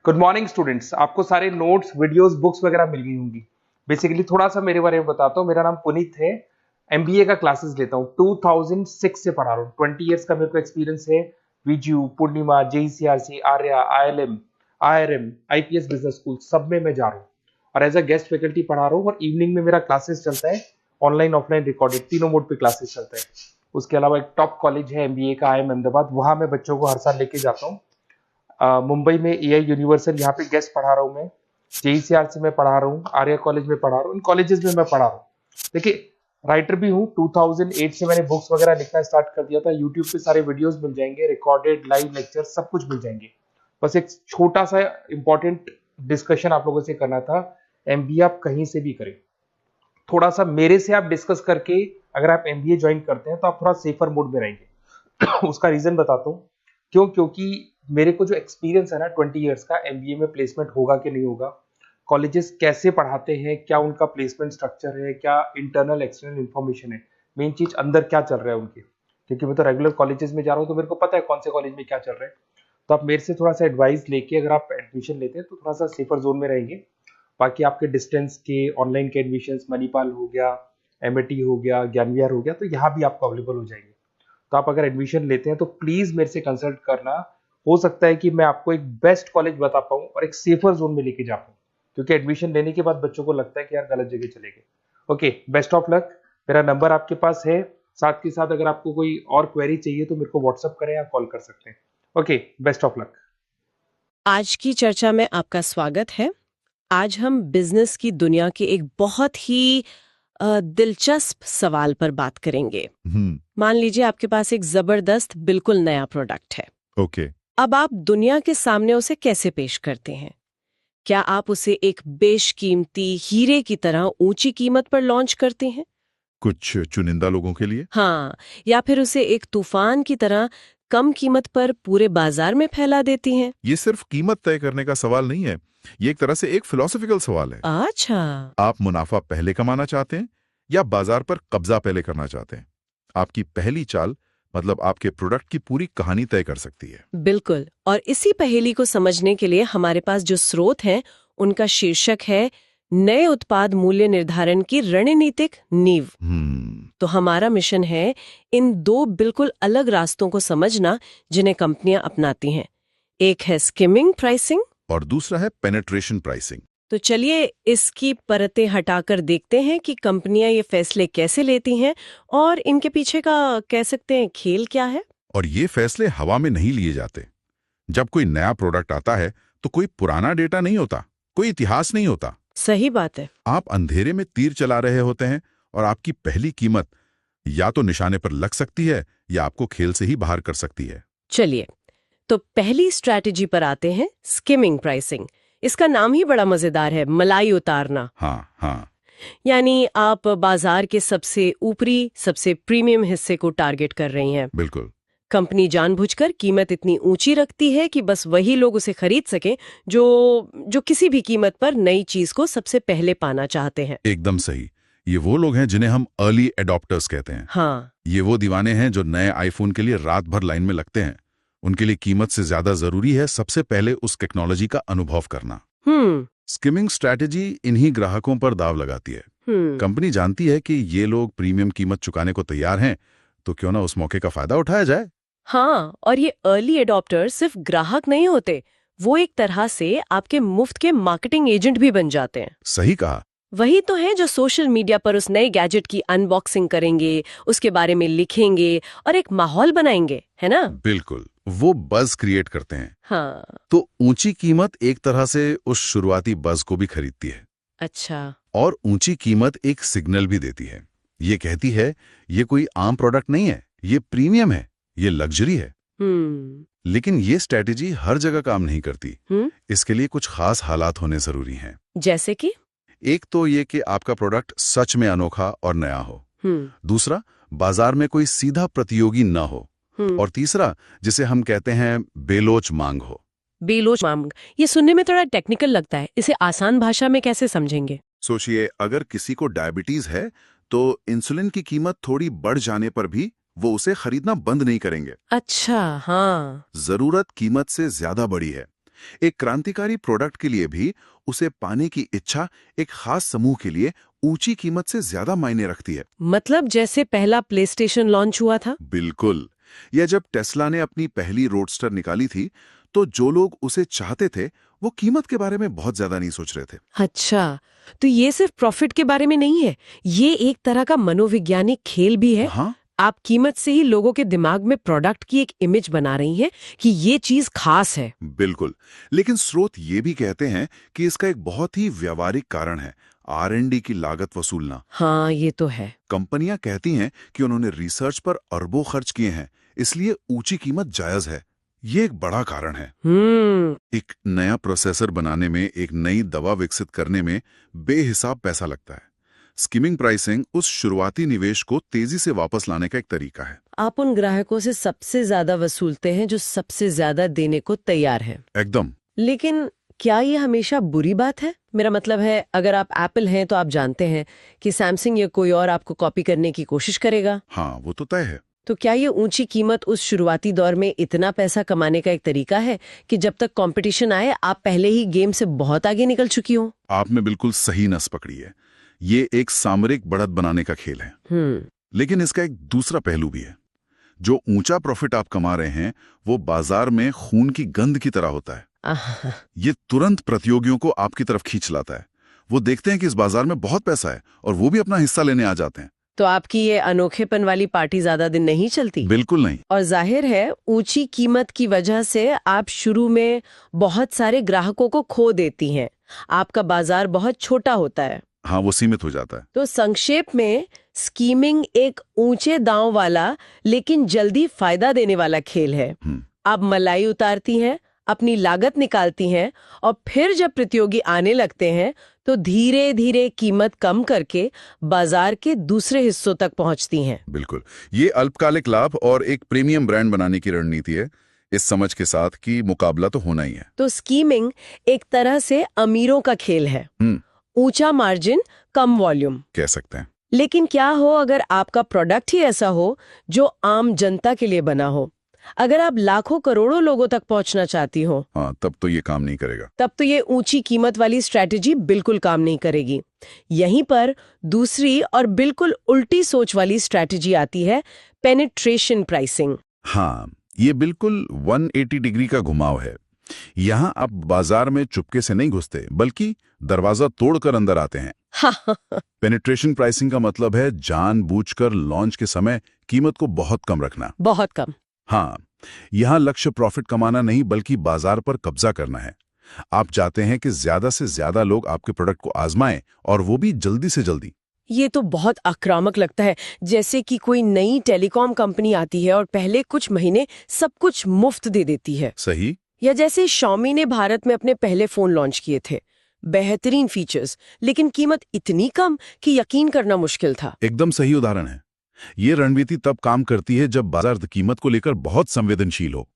Good morning students. आपको सारे notes videos books वगैरह मिल गई होंगी। बेसिकली थोड़ा सा मेरे बारे में बताता हूँ। मेरा नाम पुनीत है। एमबीए का क्लासेस लेता हूँ। 2006 से पढ़ा रहा हूँ। 20 इयर्स का मेरे को एक्सपीरियंस है। वीजू, Purnima, JECRC, Arya, ILM, IRM, IPS business school सब में मैं जा रहा हूँ और एज अ गेस्ट फैकल्टी पढ़ा रहा हूँ। और इवनिंग में मेरा क्लासेस चलता है, ऑनलाइन ऑफलाइन रिकॉर्डेड, तीनों मोड पे क्लासेस चलता है। उसके अलावा एक टॉप कॉलेज है एमबीए का, आईएम अहमदाबाद, वहां मैं बच्चों को हर साल लेके जाता हूँ। मुंबई में एआई यूनिवर्सल, यहाँ पे गेस्ट पढ़ा रहा हूँ मैं। जेईसीआरसी में पढ़ा रहा हूँ, आर्या कॉलेज में पढ़ा रहा हूँ। इन कॉलेजेस में मैं पढ़ा रहा हूँ। देखिए, राइटर भी हूँ। 2008 से मैंने बुक्स वगैरह लिखना स्टार्ट कर दिया था। यूट्यूब पे सारे वीडियोस मिल जाएंगे, रिकॉर्डेड लाइव लेक्चर सब कुछ मिल जाएंगे। बस एक छोटा सा इंपॉर्टेंट डिस्कशन आप लोगों से करना था। एमबीए आप कहीं से भी करें, थोड़ा सा मेरे से आप डिस्कस करके अगर आप एमबीए ज्वाइन करते हैं तो आप थोड़ा सेफर मोड में रहेंगे। उसका रीजन बताता हूँ क्यों। क्योंकि मेरे को जो एक्सपीरियंस है ना 20 इयर्स का, एमबीए में प्लेसमेंट होगा कि नहीं होगा, कॉलेजेस कैसे पढ़ाते हैं, क्या उनका प्लेसमेंट स्ट्रक्चर है, क्या इंटरनल एक्सटर्नल इन्फॉर्मेशन है, मेन चीज अंदर क्या चल रहा है उनके। क्योंकि मैं तो रेगुलर कॉलेजेस में जा रहा हूँ तो मेरे को पता है कौन से कॉलेज में क्या चल रहा है। तो आप मेरे से थोड़ा सा एडवाइस लेके अगर आप एडमिशन लेते हैं तो थोड़ा सा सेफर जोन में रहेंगे। बाकी आपके डिस्टेंस के ऑनलाइन के एडमिशन, मणिपाल हो गया, एमएटी हो गया, ज्ञान विहार हो गया, तो यहाँ भी आपको अवेलेबल हो जाएंगे। तो आप अगर एडमिशन लेते हैं तो प्लीज मेरे से कंसल्ट करना। हो सकता है कि मैं आपको एक बेस्ट कॉलेज बता पाऊं और एक सेफर जोन में लेके जा पाऊं। क्योंकि एडमिशन लेने के बाद बच्चों को लगता है कि यार गलत जगह चले गए। Okay, best of luck. मेरा नंबर आपके पास है। साथ के साथ अगर आपको कोई और क्वेरी चाहिए तो मेरे को व्हाट्सअप करें या कॉल कर सकते हैं। Okay, best of luck. आज की चर्चा में आपका स्वागत है। आज हम बिजनेस की दुनिया के एक बहुत ही दिलचस्प सवाल पर बात करेंगे। मान लीजिए आपके पास एक जबरदस्त बिल्कुल नया प्रोडक्ट है। ओके। अब आप दुनिया के सामने उसे कैसे पेश करते हैं? क्या आप उसे एक बेशकीमती हीरे की तरह ऊंची कीमत पर लॉन्च करते हैं? कुछ चुनिंदा लोगों के लिए। हाँ, या फिर उसे एक तूफान की तरह कम कीमत पर पूरे बाजार में फैला देती हैं? ये सिर्फ कीमत तय करने का सवाल नहीं है, ये एक तरह से एक फिलोसॉफिकल सवाल है। अच्छा। आप मुनाफा पहले कमाना चाहते हैं या बाजार पर कब्जा पहले करना चाहते हैं? आपकी पहली चाल मतलब आपके प्रोडक्ट की पूरी कहानी तय कर सकती है। बिल्कुल। और इसी पहेली को समझने के लिए हमारे पास जो स्रोत हैं, उनका शीर्षक है नए उत्पाद मूल्य निर्धारण की रणनीतिक नींव। तो हमारा मिशन है इन दो बिल्कुल अलग रास्तों को समझना जिन्हें कंपनियां अपनाती हैं। एक है स्किमिंग प्राइसिंग और दूसरा है पेनिट्रेशन प्राइसिंग। तो चलिए इसकी परतें हटाकर देखते हैं कि कंपनियां ये फैसले कैसे लेती हैं और इनके पीछे का कह सकते हैं खेल क्या है। और ये फैसले हवा में नहीं लिए जाते। जब कोई नया प्रोडक्ट आता है तो कोई पुराना डेटा नहीं होता, कोई इतिहास नहीं होता। सही बात है। आप अंधेरे में तीर चला रहे होते हैं और आपकी पहली कीमत या तो निशाने पर लग सकती है या आपको खेल से ही बाहर कर सकती है। चलिए, तो पहली स्ट्रैटेजी पर आते हैं, स्किमिंग प्राइसिंग। इसका नाम ही बड़ा मजेदार है, मलाई उतारना। हाँ हाँ। यानी आप बाजार के सबसे ऊपरी, सबसे प्रीमियम हिस्से को टारगेट कर रही हैं। बिल्कुल। कंपनी जानबूझकर कीमत इतनी ऊंची रखती है कि बस वही लोग उसे खरीद सकें जो किसी भी कीमत पर नई चीज को सबसे पहले पाना चाहते हैं। एकदम सही। ये वो लोग हैं जिन्हें हम अर्ली एडॉप्टर्स कहते हैं। हाँ। ये वो दीवाने हैं जो नए आईफोन के लिए रात भर लाइन में लगते हैं। उनके लिए कीमत से ज्यादा जरूरी है सबसे पहले उस टेक्नोलॉजी का अनुभव करना। स्किमिंग स्ट्रैटेजी इन्हीं ग्राहकों पर दाव लगाती है। कंपनी जानती है कि ये लोग प्रीमियम कीमत चुकाने को तैयार हैं, तो क्यों ना उस मौके का फायदा उठाया जाए। हाँ, और ये अर्ली एडॉप्टर सिर्फ ग्राहक नहीं होते, वो एक तरह से आपके मुफ्त के मार्केटिंग एजेंट भी बन जाते हैं। सही कहा। वही तो है जो सोशल मीडिया पर उस नए गैजेट की अनबॉक्सिंग करेंगे, उसके बारे में लिखेंगे और एक माहौल बनाएंगे, है ना? बिल्कुल, वो बज़ क्रिएट करते हैं। हाँ। तो ऊंची कीमत एक तरह से उस शुरुआती बज़ को भी खरीदती है। अच्छा। और ऊंची कीमत एक सिग्नल भी देती है। ये कहती है ये कोई आम प्रोडक्ट नहीं है, ये प्रीमियम है, ये लग्जरी है। लेकिन ये स्ट्रैटेजी हर जगह काम नहीं करती। इसके लिए कुछ खास हालात होने जरूरी हैं। जैसे कि? एक तो ये कि आपका प्रोडक्ट सच में अनोखा और नया हो। दूसरा, बाजार में कोई सीधा प्रतियोगी न हो। और तीसरा, जिसे हम कहते हैं बेलोच मांग हो। बेलोच मांग, ये सुनने में थोड़ा टेक्निकल लगता है, इसे आसान भाषा में कैसे समझेंगे? सोचिए, अगर किसी को डायबिटीज है तो इंसुलिन की कीमत थोड़ी बढ़ जाने पर भी वो उसे खरीदना बंद नहीं करेंगे। अच्छा, हाँ। जरूरत कीमत से ज्यादा बड़ी है, एक क्रांतिकारी प्रोडक्ट के लिए भी उसे पाने की इच्छा एक खास समूह के लिए ऊंची कीमत से ज्यादा मायने रखती है। मतलब जैसे पहला प्लेस्टेशन लॉन्च हुआ था। बिल्कुल। या जब टेस्ला ने अपनी पहली रोडस्टर निकाली थी, तो जो लोग उसे चाहते थे वो कीमत के बारे में बहुत ज्यादा नहीं सोच रहे थे। अच्छा, तो ये सिर्फ प्रॉफिट के बारे में नहीं है, ये एक तरह का मनोवैज्ञानिक खेल भी है। हाँ, आप कीमत से ही लोगों के दिमाग में प्रोडक्ट की एक इमेज बना रही हैं कि ये चीज खास है। बिल्कुल। लेकिन स्रोत ये भी कहते हैं कि इसका एक बहुत ही व्यावहारिक कारण है, R&D की लागत वसूलना। हाँ, ये तो है। कंपनियां कहती हैं कि उन्होंने रिसर्च पर अरबों खर्च किए हैं, इसलिए ऊंची कीमत जायज है। ये एक बड़ा कारण है। एक नया प्रोसेसर बनाने में, एक नई दवा विकसित करने में बेहिसाब पैसा लगता है। स्किमिंग प्राइसिंग उस शुरुआती निवेश को तेजी से वापस लाने का एक तरीका है। आप उन ग्राहकों से सबसे ज्यादा वसूलते हैं जो सबसे ज्यादा देने को तैयार हैं। एकदम। लेकिन क्या ये हमेशा बुरी बात है? मेरा मतलब है, अगर आप एप्पल हैं तो आप जानते हैं कि सैमसंग या कोई और आपको कॉपी करने की कोशिश करेगा। हाँ, वो तो तय है। तो क्या ये ऊंची कीमत उस शुरुआती दौर में इतना पैसा कमाने का एक तरीका है कि जब तक कंपटीशन आए आप पहले ही गेम से बहुत आगे निकल चुकी हो? आपने बिल्कुल सही नस पकड़ी है। ये एक सामरिक बढ़त बनाने का खेल है। लेकिन इसका एक दूसरा पहलू भी है। जो ऊंचा प्रॉफिट आप कमा रहे हैं वो बाजार में खून की गंध की तरह होता है। ये तुरंत प्रतियोगियों को आपकी तरफ खींच लाता है। वो देखते हैं कि इस बाजार में बहुत पैसा है और वो भी अपना हिस्सा लेने आ जाते हैं। तो आपकी ये अनोखेपन वाली पार्टी ज्यादा दिन नहीं चलती। बिल्कुल नहीं। और जाहिर है ऊंची कीमत की वजह से आप शुरू में बहुत सारे ग्राहकों को खो देती हैं। आपका बाजार बहुत छोटा होता है। हाँ, वो सीमित हो जाता है। तो संक्षेप में स्कीमिंग एक ऊंचे दांव वाला लेकिन जल्दी फायदा देने वाला खेल है। आप मलाई उतारती हैं, अपनी लागत निकालती हैं और फिर जब प्रतियोगी आने लगते हैं तो धीरे धीरे कीमत कम करके बाजार के दूसरे हिस्सों तक पहुंचती हैं। बिल्कुल। ये अल्पकालिक लाभ और एक प्रीमियम ब्रांड बनाने की रणनीति है, इस समझ के साथ कि मुकाबला तो होना ही है। तो स्कीमिंग एक तरह से अमीरों का खेल है। ऊंचा मार्जिन, कम वॉल्यूम कह सकते हैं। लेकिन क्या हो अगर आपका प्रोडक्ट ही ऐसा हो जो आम जनता के लिए बना हो? अगर आप लाखों करोड़ों लोगों तक पहुंचना चाहती हो, हाँ, तब तो ये काम नहीं करेगा। तब तो ये ऊंची कीमत वाली स्ट्रैटेजी बिल्कुल काम नहीं करेगी। यहीं पर दूसरी और बिल्कुल उल्टी सोच वाली स्ट्रैटेजी आती है, पेनिट्रेशन प्राइसिंग। हाँ, ये बिल्कुल 180 डिग्री का घुमाव है। यहाँ आप बाजार में चुपके से नहीं घुसते, बल्कि दरवाजा तोड़कर अंदर आते हैं। पेनिट्रेशन प्राइसिंग का मतलब है जानबूझकर लॉन्च के समय कीमत को बहुत कम रखना। बहुत कम। हाँ, यहाँ लक्ष्य प्रॉफिट कमाना नहीं बल्कि बाजार पर कब्जा करना है। आप चाहते हैं कि ज्यादा से ज्यादा लोग आपके प्रोडक्ट को आजमाएं और वो भी जल्दी से जल्दी। ये तो बहुत आक्रामक लगता है, जैसे कि कोई नई टेलीकॉम कंपनी आती है और पहले कुछ महीने सब कुछ मुफ्त दे देती है। सही। या जैसे Xiaomi ने भारत में अपने पहले फोन लॉन्च किए थे, बेहतरीन फीचर्स लेकिन कीमत इतनी कम कि यकीन करना मुश्किल था। एकदम सही उदाहरण है। ये रणनीति तब काम करती है जब बाजार कीमत को लेकर बहुत संवेदनशील हो।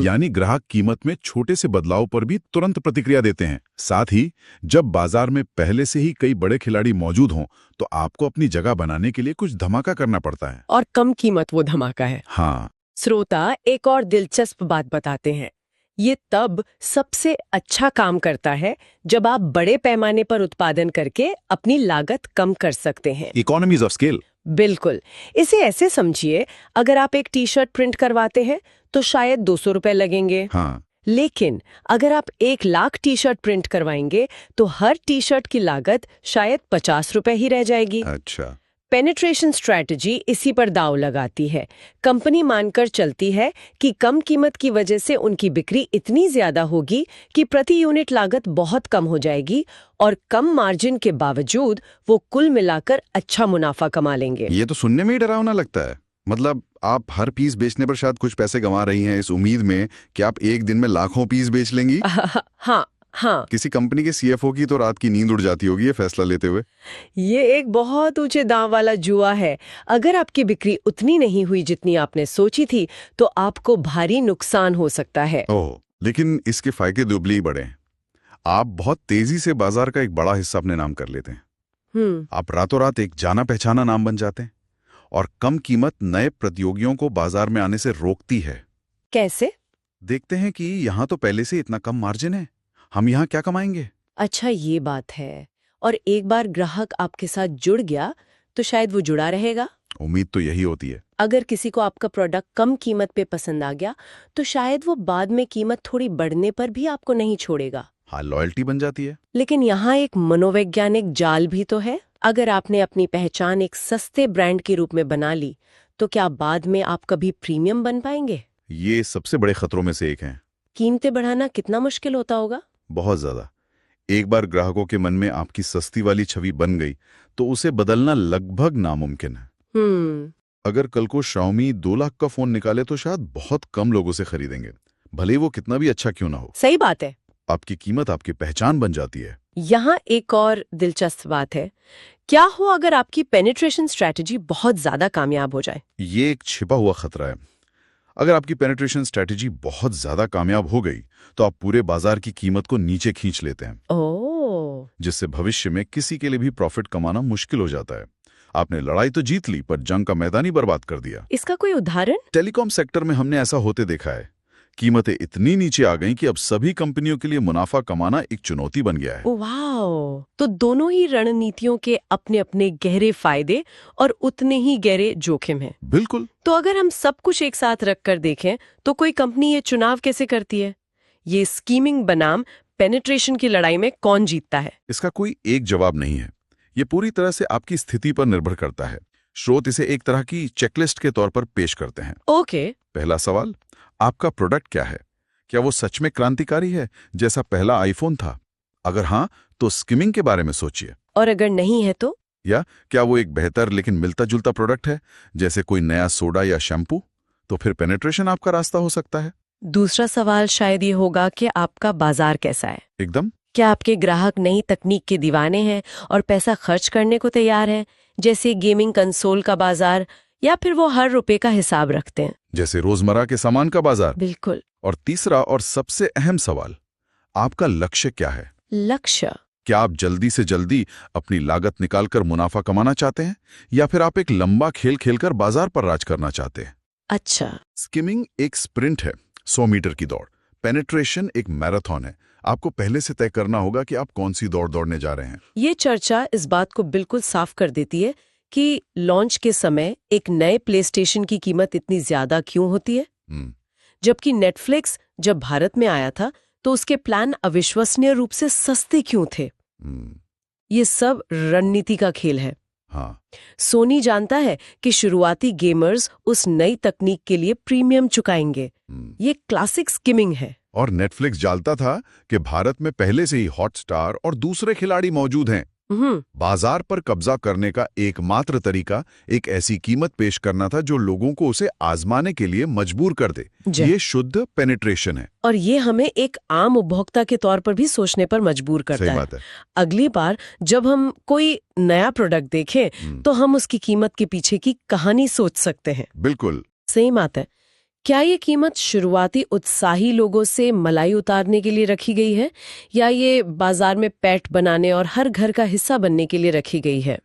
यानी ग्राहक कीमत में छोटे से बदलाव पर भी तुरंत प्रतिक्रिया देते हैं। साथ ही जब बाजार में पहले से ही कई बड़े खिलाड़ी मौजूद हों तो आपको अपनी जगह बनाने के लिए कुछ धमाका करना पड़ता है। और कम कीमत वो धमाका है। हाँ। श्रोता एक और दिलचस्प बात बताते हैं। ये तब सबसे अच्छा काम करता है जब आप बड़े पैमाने पर उत्पादन करके अपनी लागत कम कर सकते हैं। Economies of scale. बिल्कुल। इसे ऐसे समझिए, अगर आप एक टी शर्ट प्रिंट करवाते हैं तो शायद 200 रुपए लगेंगे। हाँ। लेकिन अगर आप 1 लाख टी शर्ट प्रिंट करवाएंगे तो हर टी शर्ट की लागत शायद 50 रुपए ही रह जाएगी। अच्छा। पेनिट्रेशन स्ट्रैटेजी इसी पर दांव लगाती है। कंपनी मानकर चलती है कि कम कीमत की वजह से उनकी बिक्री इतनी ज्यादा होगी कि प्रति यूनिट लागत बहुत कम हो जाएगी और कम मार्जिन के बावजूद वो कुल मिलाकर अच्छा मुनाफा कमा लेंगे। ये तो सुनने में ही डरावना लगता है। मतलब आप हर पीस बेचने पर शायद कुछ पैसे गंवा रही हैं इस उम्मीद में कि आप एक दिन में लाखों पीस बेच लेंगी। हाँ। किसी कंपनी के CFO की तो रात की नींद उड़ जाती होगी ये फैसला लेते हुए। ये एक बहुत ऊंचे दांव वाला जुआ है। अगर आपकी बिक्री उतनी नहीं हुई जितनी आपने सोची थी तो आपको भारी नुकसान हो सकता है। ओह, लेकिन इसके फायदे दुबले ही बड़े हैं। आप बहुत तेजी से बाजार का एक बड़ा हिस्सा अपने नाम कर लेते हैं। आप रातों रात एक जाना पहचाना नाम बन जाते हैं और कम कीमत नए प्रतियोगियों को बाजार में आने से रोकती है। कैसे? देखते हैं कि यहाँ तो पहले से इतना कम मार्जिन है, हम यहाँ क्या कमाएंगे। अच्छा, ये बात है। और एक बार ग्राहक आपके साथ जुड़ गया तो शायद वो जुड़ा रहेगा। उम्मीद तो यही होती है। अगर किसी को आपका प्रोडक्ट कम कीमत पे पसंद आ गया तो शायद वो बाद में कीमत थोड़ी बढ़ने पर भी आपको नहीं छोड़ेगा। हाँ, लॉयल्टी बन जाती है। लेकिन यहाँ एक मनोवैज्ञानिक जाल भी तो है। अगर आपने अपनी पहचान एक सस्ते ब्रांड के रूप में बना ली तो क्या बाद में आप कभी प्रीमियम बन पाएंगे? ये सबसे बड़े खतरों में से एक है। कीमतें बढ़ाना कितना मुश्किल होता होगा? बहुत ज्यादा। एक बार ग्राहकों के मन में आपकी सस्ती वाली छवि बन गई तो उसे बदलना लगभग नामुमकिन है। अगर कल को Xiaomi 2 लाख का फोन निकाले तो शायद बहुत कम लोग उसे खरीदेंगे, भले ही वो कितना भी अच्छा क्यों ना हो। सही बात है। आपकी कीमत आपकी पहचान बन जाती है। यहाँ एक और दिलचस्प बात है, क्या हो अगर आपकी पेनिट्रेशन स्ट्रैटेजी बहुत ज्यादा कामयाब हो जाए? ये एक छिपा हुआ खतरा है। अगर आपकी पेनिट्रेशन स्ट्रैटेजी बहुत ज्यादा कामयाब हो गई तो आप पूरे बाजार की कीमत को नीचे खींच लेते हैं, जिससे भविष्य में किसी के लिए भी प्रॉफिट कमाना मुश्किल हो जाता है। आपने लड़ाई तो जीत ली पर जंग का मैदान ही बर्बाद कर दिया। इसका कोई उदाहरण? टेलीकॉम सेक्टर में हमने ऐसा होते देखा है। कीमतें इतनी नीचे आ गईं कि अब सभी कंपनियों के लिए मुनाफा कमाना एक चुनौती बन गया है। वाह! तो दोनों ही रणनीतियों के अपने अपने गहरे फायदे और उतने ही गहरे जोखिम हैं। बिल्कुल। तो अगर हम सब कुछ एक साथ रखकर देखें तो कोई कंपनी ये चुनाव कैसे करती है? ये स्कीमिंग बनाम पेनिट्रेशन की लड़ाई में कौन जीतता है? इसका कोई एक जवाब नहीं है। ये पूरी तरह से आपकी स्थिति पर निर्भर करता है। स्रोत इसे एक तरह की चेकलिस्ट के तौर पर पेश करते हैं। ओके। पहला सवाल, आपका प्रोडक्ट क्या है? क्या वो सच में क्रांतिकारी है जैसा पहला आईफोन था? अगर हाँ तो स्किमिंग के बारे में सोचिए। और अगर नहीं है तो? या क्या वो एक बेहतर लेकिन मिलता जुलता प्रोडक्ट है, जैसे कोई नया सोडा या शैम्पू? तो फिर पेनिट्रेशन आपका रास्ता हो सकता है। दूसरा सवाल शायद ये होगा कि आपका बाजार कैसा है। एकदम। क्या आपके ग्राहक नई तकनीक के दीवाने हैं और पैसा खर्च करने को तैयार हैं, जैसे गेमिंग कंसोल का बाजार, या फिर वो हर रुपए का हिसाब रखते हैं, जैसे रोजमर्रा के सामान का बाजार? बिल्कुल। और तीसरा और सबसे अहम सवाल, आपका लक्ष्य क्या है? लक्ष्य? क्या आप जल्दी से जल्दी अपनी लागत निकालकर मुनाफा कमाना चाहते हैं या फिर आप एक लंबा खेल खेलकर बाजार पर राज करना चाहते हैं? अच्छा। स्किमिंग एक स्प्रिंट है, 100 मीटर की दौड़। पेनिट्रेशन एक मैराथन है। आपको पहले से तय करना होगा कि आप कौन सी दौड़ दौड़ने जा रहे हैं। ये चर्चा इस बात को बिल्कुल साफ कर देती है कि लॉन्च के समय एक नए प्लेस्टेशन की कीमत इतनी ज्यादा क्यों होती है, जबकि नेटफ्लिक्स जब भारत में आया था तो उसके प्लान अविश्वसनीय रूप से सस्ते क्यों थे। ये सब रणनीति का खेल है। हाँ। सोनी जानता है कि शुरुआती गेमर्स उस नई तकनीक के लिए प्रीमियम चुकाएंगे। ये क्लासिक स्किमिंग है। और नेटफ्लिक्स जानता था कि भारत में पहले से ही हॉटस्टार और दूसरे खिलाड़ी मौजूद हैं। बाजार पर कब्जा करने का एकमात्र तरीका एक ऐसी कीमत पेश करना था जो लोगों को उसे आजमाने के लिए मजबूर कर दे। ये शुद्ध पेनिट्रेशन है। और ये हमें एक आम उपभोक्ता के तौर पर भी सोचने पर मजबूर करता है। सही बात है। अगली बार जब हम कोई नया प्रोडक्ट देखें तो हम उसकी कीमत के पीछे की कहानी सोच सकते हैं। बिल्कुल सही बात है। क्या ये कीमत शुरुआती उत्साही लोगों से मलाई उतारने के लिए रखी गई है या ये बाजार में पैठ बनाने और हर घर का हिस्सा बनने के लिए रखी गई है?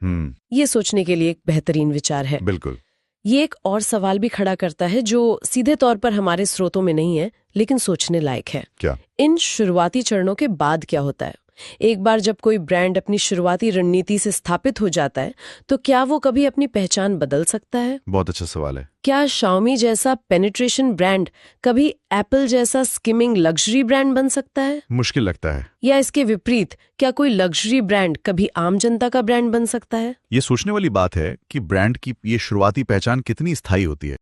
ये सोचने के लिए एक बेहतरीन विचार है। बिल्कुल। ये एक और सवाल भी खड़ा करता है जो सीधे तौर पर हमारे स्रोतों में नहीं है लेकिन सोचने लायक है। क्या? इन शुरुआती चरणों के बाद क्या होता है? एक बार जब कोई ब्रांड अपनी शुरुआती रणनीति से स्थापित हो जाता है तो क्या वो कभी अपनी पहचान बदल सकता है? बहुत अच्छा सवाल है। क्या Xiaomi जैसा पेनिट्रेशन ब्रांड कभी एप्पल जैसा स्किमिंग लग्जरी ब्रांड बन सकता है? मुश्किल लगता है। या इसके विपरीत, क्या कोई लग्जरी ब्रांड कभी आम जनता का ब्रांड बन सकता है? ये सोचने वाली बात है कि ब्रांड की ये शुरुआती पहचान कितनी स्थायी होती है।